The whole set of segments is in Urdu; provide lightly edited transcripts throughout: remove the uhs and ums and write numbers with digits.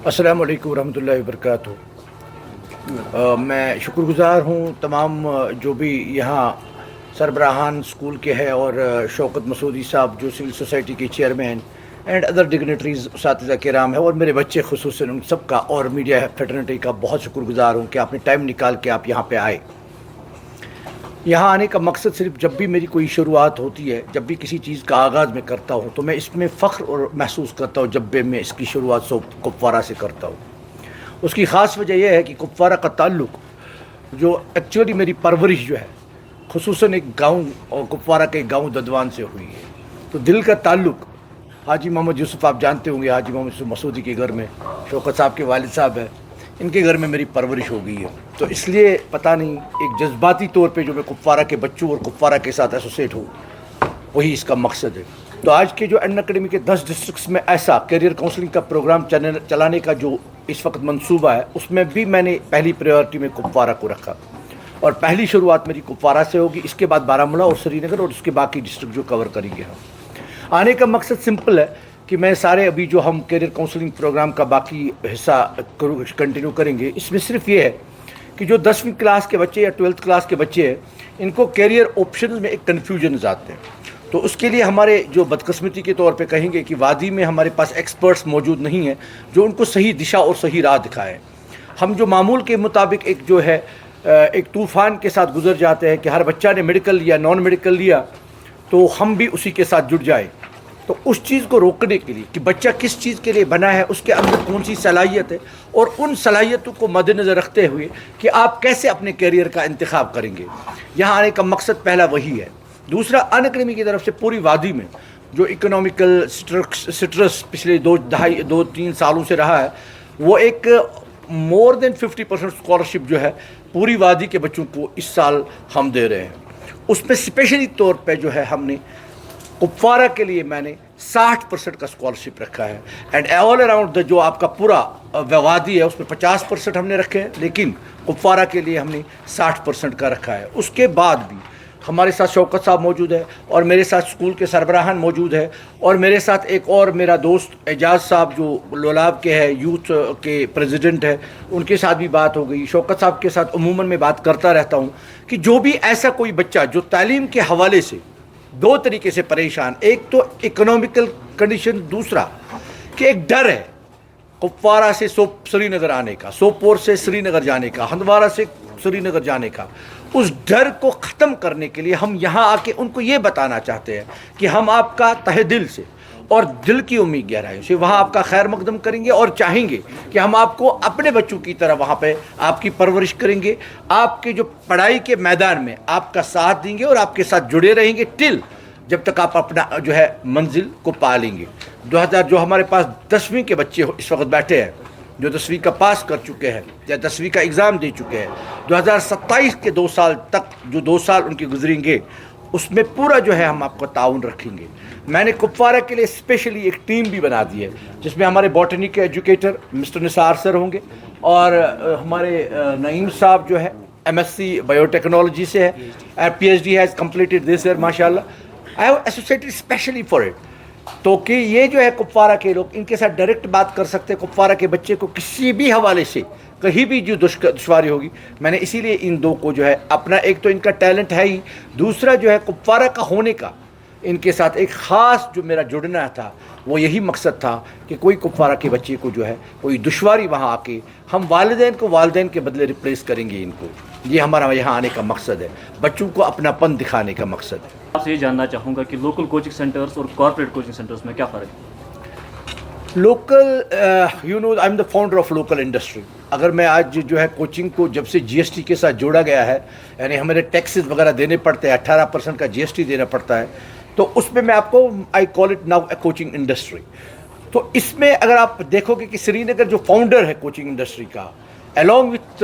السلام علیکم ورحمۃ اللہ وبرکاتہ۔ میں شکر گزار ہوں تمام جو بھی یہاں سربراہان اسکول کے ہیں اور شوکت مسعودی صاحب جو سول سوسائٹی کے چیئرمین اینڈ ادر ڈگنیٹریز اساتذہ کرام ہیں اور میرے بچے خصوصاً ان سب کا اور میڈیا فیٹرنیٹی کا بہت شکر گزار ہوں کہ آپ نے ٹائم نکال کے آپ یہاں پہ آئے۔ یہاں آنے کا مقصد صرف جب بھی میری کوئی شروعات ہوتی ہے، جب بھی کسی چیز کا آغاز میں کرتا ہوں تو میں اس میں فخر اور محسوس کرتا ہوں جب بھی میں اس کی شروعات کپوارہ سے کرتا ہوں۔ اس کی خاص وجہ یہ ہے کہ کپوارہ کا تعلق جو ایکچولی میری پرورش جو ہے خصوصاً ایک گاؤں اور کپوارہ کے گاؤں ددوان سے ہوئی ہے، تو دل کا تعلق حاجی محمد یوسف آپ جانتے ہوں گے، حاجی محمد یوسف مسعودی کے گھر میں شوکت صاحب کے والد صاحب ہیں، ان کے گھر میں میری پرورش ہو گئی ہے، تو اس لیے پتہ نہیں ایک جذباتی طور پہ جو میں کپوارہ کے بچوں اور کپوارہ کے ساتھ ایسوسیٹ ہوں، وہی اس کا مقصد ہے۔ تو آج کے جو ان اکیڈمی کے 10 ڈسٹرکٹس میں ایسا کیریئر کاؤنسلنگ کا پروگرام چلانے کا جو اس وقت منصوبہ ہے، اس میں بھی میں نے پہلی پریورٹی میں کپوارہ کو رکھا اور پہلی شروعات میری کپوارہ سے ہوگی، اس کے بعد بارہمولہ اور سری نگر اور اس کے باقی ڈسٹرکٹ جو کور کریں گے ہم۔ آنے کا مقصد سمپل ہے کہ میں سارے ابھی جو ہم کیریئر کاؤنسلنگ پروگرام کا باقی حصہ کنٹینیو کریں گے، اس میں صرف یہ ہے کہ جو 10ویں کلاس کے بچے یا 12th کلاس کے بچے ہیں، ان کو کیریئر آپشنز میں ایک کنفیوژنز آتے ہیں، تو اس کے لیے ہمارے جو بدقسمتی کے طور پہ کہیں گے کہ وادی میں ہمارے پاس ایکسپرٹس موجود نہیں ہیں جو ان کو صحیح دشا اور صحیح راہ دکھائیں۔ ہم جو معمول کے مطابق ایک جو ہے ایک طوفان کے ساتھ گزر جاتے ہیں کہ ہر بچہ نے میڈیکل لیا، نان میڈیکل لیا، تو ہم بھی اسی کے ساتھ جڑ جائیں۔ تو اس چیز کو روکنے کے لیے کہ بچہ کس چیز کے لیے بنا ہے، اس کے اندر کون سی صلاحیت ہے، اور ان صلاحیتوں کو مد نظر رکھتے ہوئے کہ آپ کیسے اپنے کیریئر کا انتخاب کریں گے، یہاں آنے کا مقصد پہلا وہی ہے۔ دوسرا، ان اکیڈمی کی طرف سے پوری وادی میں جو اکنامیکل سٹرس پچھلے 2-3 سالوں سے رہا ہے، وہ ایک مور دین 50% اسکالرشپ جو ہے پوری وادی کے بچوں کو اس سال ہم دے رہے ہیں۔ اس میں اسپیشلی طور پہ جو ہے ہم نے کپوارہ کے لیے میں نے 60% کا اسکالرشپ رکھا ہے، اینڈ آل اراؤنڈ جو آپ کا پورا وادی ہے اس میں 50% ہم نے رکھے ہیں، لیکن کپوارہ کے لیے ہم نے 60% کا رکھا ہے۔ اس کے بعد بھی ہمارے ساتھ شوکت صاحب موجود ہے اور میرے ساتھ اسکول کے سربراہان موجود ہے، اور میرے ساتھ ایک اور میرا دوست اعجاز صاحب جو لولاب کے ہے، یوتھ کے پریزیڈنٹ ہے، ان کے ساتھ بھی بات ہو گئی۔ شوکت صاحب کے ساتھ عموماً میں بات کرتا رہتا ہوں کہ جو بھی ایسا کوئی بچہ جو تعلیم کے حوالے سے دو طریقے سے پریشان، ایک تو اکنامیکل کنڈیشن، دوسرا کہ ایک ڈر ہے کپوارہ سے سری نگر آنے کا، سوپور سے سری نگر جانے کا، ہندوارہ سے سری نگر جانے کا، اس ڈر کو ختم کرنے کے لیے ہم یہاں آ کے ان کو یہ بتانا چاہتے ہیں کہ ہم آپ کا تہ دل سے اور دل کی امید گہرائیوں سے وہاں آپ کا خیر مقدم کریں گے، اور چاہیں گے کہ ہم آپ کو اپنے بچوں کی طرح وہاں پہ آپ کی پرورش کریں گے، آپ کے جو پڑھائی کے میدان میں آپ کا ساتھ دیں گے اور آپ کے ساتھ جڑے رہیں گے ٹل جب تک آپ اپنا جو ہے منزل کو پا لیں گے۔ جو ہمارے پاس 10ویں کے بچے اس وقت بیٹھے ہیں، جو 10ویں کا پاس کر چکے ہیں یا 10ویں کا ایگزام دے چکے ہیں، 2027 کے 2 سال تک جو 2 سال ان کے گزریں گے، اس میں پورا جو ہے ہم آپ کا تعاون رکھیں گے۔ میں نے کپوارہ کے لیے اسپیشلی ایک ٹیم بھی بنا دی ہے جس میں ہمارے باٹنی کے ایجوکیٹر مسٹر نثار سر ہوں گے، اور ہمارے نعیم صاحب جو ہے MSc بایو ٹیکنالوجی سے ہے، PhD ہیز کمپلیٹڈ دس ایئر ماشاء اللہ، I have associated specially for it, تو کہ یہ جو ہے کپوارہ کے لوگ ان کے ساتھ ڈائریکٹ بات کر سکتے ہیں۔ کپوارہ کے بچے کو کسی بھی حوالے سے کہیں بھی جو دشواری ہوگی، میں نے اسی لیے ان دو کو جو ہے اپنا، ایک تو ان کا ٹیلنٹ ہے ہی، دوسرا جو ہے کپوارہ کا ہونے کا ان کے ساتھ ایک خاص جو میرا جڑنا تھا وہ یہی مقصد تھا کہ کوئی کپوارہ کے بچے کو جو ہے کوئی دشواری وہاں آ کے ہم والدین کو والدین کے بدلے ریپلیس کریں گے ان کو۔ یہ ہمارا یہاں آنے کا مقصد ہے، بچوں کو اپنا پن دکھانے کا مقصد ہے۔ آپ سے یہ جاننا چاہوں گا کہ لوکل کوچنگ سینٹرز اور کارپوریٹ کوچنگ سینٹرز میں کیا فرق ہے؟ Local I am the founder of local industry. اگر میں آج جو ہے کوچنگ کو جب سے GST کے ساتھ جوڑا گیا ہے، یعنی ہمیں ٹیکسز وغیرہ دینے پڑتے ہیں، 18% کا GST دینا پڑتا ہے، تو اس میں آپ کو I call it now a coaching industry. تو اس میں اگر آپ دیکھو گے کہ سری نگر جو فاؤنڈر ہے کوچنگ انڈسٹری کا، along with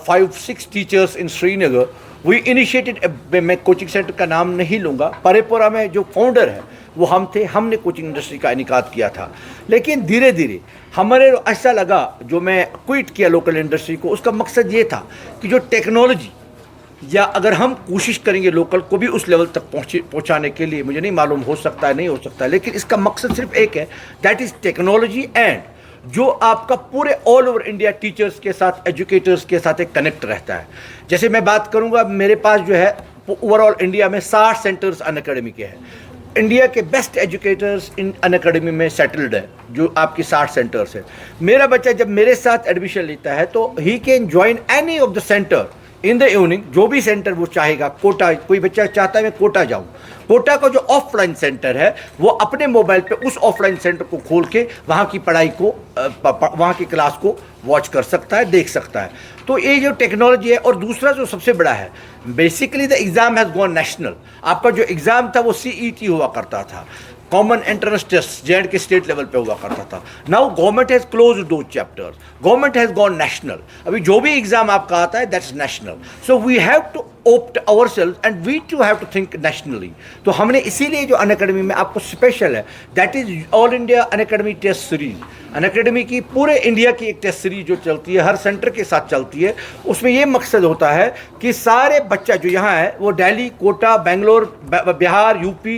5-6 teachers in Srinagar, we initiated میں کوچنگ سینٹر کا نام نہیں لوں گا، پرے پورہ میں جو فاؤنڈر ہے وہ ہم تھے، ہم نے کوچنگ انڈسٹری کا انعقاد کیا تھا۔ لیکن دھیرے دھیرے ہمارے ایسا لگا، جو میں کوئٹ کیا لوکل انڈسٹری کو، اس کا مقصد یہ تھا کہ جو ٹیکنالوجی، یا اگر ہم کوشش کریں گے لوکل کو بھی اس لیول تک پہنچانے کے لیے، مجھے نہیں معلوم ہو سکتا ہے نہیں ہو سکتا ہے، لیکن اس کا مقصد صرف ایک ہے، دیٹ از ٹیکنالوجی اینڈ جو آپ کا پورے آل اوور انڈیا ٹیچرز کے ساتھ ایجوکیٹرز کے ساتھ ایک کنیکٹ رہتا ہے. جیسے میں بات کروں گا, میرے پاس جو ہے اوور آل انڈیا میں 60 سینٹرز ان اکیڈمی کے ہیں. انڈیا کے بیسٹ ایجوکیٹرز ان اکیڈمی میں سیٹلڈ ہیں, جو آپ کی 60 سینٹرز ہیں. میرا بچہ جب میرے ساتھ ایڈمیشن لیتا ہے تو he can join any of the centre in the evening, جو بھی سینٹر وہ چاہے گا. کوٹا, کوئی بچہ چاہتا ہے میں کوٹا جاؤں, کوٹا کا جو آف لائن سینٹر ہے وہ اپنے موبائل پہ اس آف لائن سینٹر کو کھول کے وہاں کی پڑھائی کو, وہاں کی کلاس کو واچ کر سکتا ہے, دیکھ سکتا ہے. تو یہ جو ٹیکنالوجی ہے. اور دوسرا جو سب سے بڑا ہے, basically the exam has gone national. آپ کا جو ایگزام تھا وہ CET ہوا کرتا تھا, common entrance test JNK state level پہ ہوا کرتا تھا. Now government has close those chapters, government has gone national. ابھی جو بھی ایگزام آپ کا آتا ہے that's national. So we have to opt ourselves and we too have to think nationally. تو ہم نے اسی لیے جو ان اکیڈمی میں آپ کو اسپیشل ہے, that is all India in academy test series. In academy کی پورے انڈیا کی ایک ٹیسٹ سیریز جو چلتی ہے, ہر سینٹر کے ساتھ چلتی ہے. اس میں یہ مقصد ہوتا ہے کہ سارے بچہ جو یہاں ہے وہ دہلی, کوٹا, بنگلور, بہار, UP,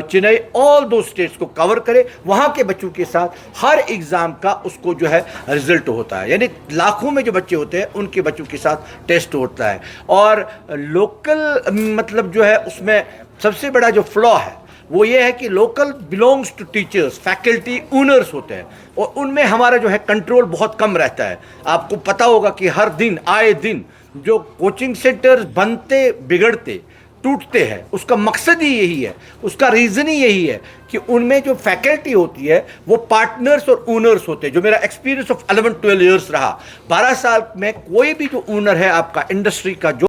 چنئی, آل دو اسٹیٹس کو کور کرے. وہاں کے بچوں کے ساتھ ہر ایگزام کا اس کو جو ہے رزلٹ ہوتا ہے. یعنی لاکھوں میں جو بچے ہوتے ہیں ان کے بچوں کے ساتھ ٹیسٹ ہوتا ہے. اور لوکل مطلب جو ہے اس میں سب سے بڑا جو فلا ہے وہ یہ ہے کہ local belongs to teachers, faculty owners ہوتے ہیں, اور ان میں ہمارا جو ہے کنٹرول بہت کم رہتا ہے. آپ کو پتہ ہوگا کہ ہر دن آئے دن جو کوچنگ سینٹرز بنتے, بگڑتے, ٹوٹتے ہیں, اس کا مقصد ہی یہی ہے, اس کا ریزن ہی یہی ہے کہ ان میں جو فیکلٹی ہوتی ہے وہ پارٹنرز اور اونرز ہوتے ہیں. جو میرا ایکسپیرینس آف 11-12 ایئرس رہا, 12 سال میں کوئی بھی جو اونر ہے آپ کا انڈسٹری کا, جو